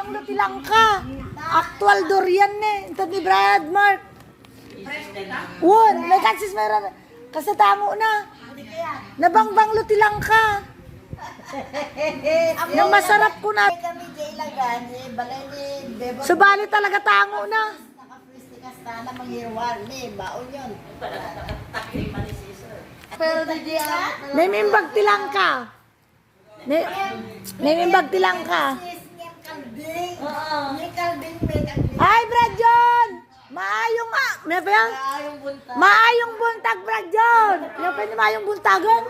banglo tilangka. Actual durian ne. Ito ni Brad Mark. Won, may kansis meron. Kasatamo na. Nabangbanglo tilangka. Yung masarap ko na. Kami jailagan, balay ni Bebo. Subali talaga tango na. Naka-pristikas na manghirwal ni baon yun. Pero di may mimbag tilangka. May mimbag tilangka. Ay, Brad John! Maayong may ba yan? Maayong buntag, Brad John! Ano pa yung maayong buntagan?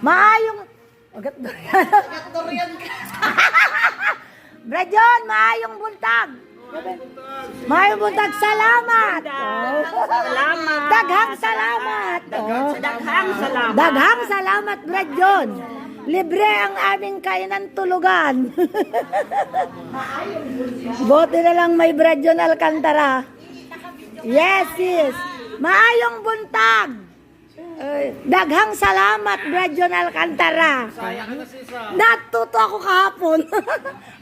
Maayong... Agat durian ka. Brad John, maayong buntag. Maayong buntag, salamat! Salamat. Daghang salamat! Daghang salamat. Daghang salamat, Brad John! Libre ang aming kainan tulugan. Bote na lang may Brad John Alcantara. Yes, yes. Maayong buntag. Daghang salamat, Brad John Alcantara. Natuto ako kahapon.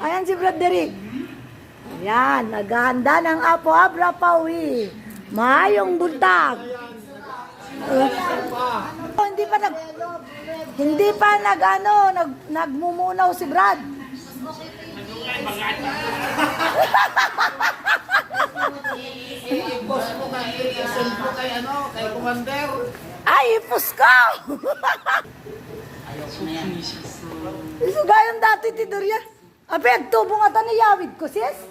Ayan si Brad Derek. Ayan, naghahanda ng Apo Abra Pawi. Maayong buntag. Hindi pa nagmumunaw si Brad. I-boss mo kay, i-send mo kay kay Commander. Ay, ipos ko! Iso gayong dati ti Dorian. Ape, agtubo nga ta ni Yawid ko, sis?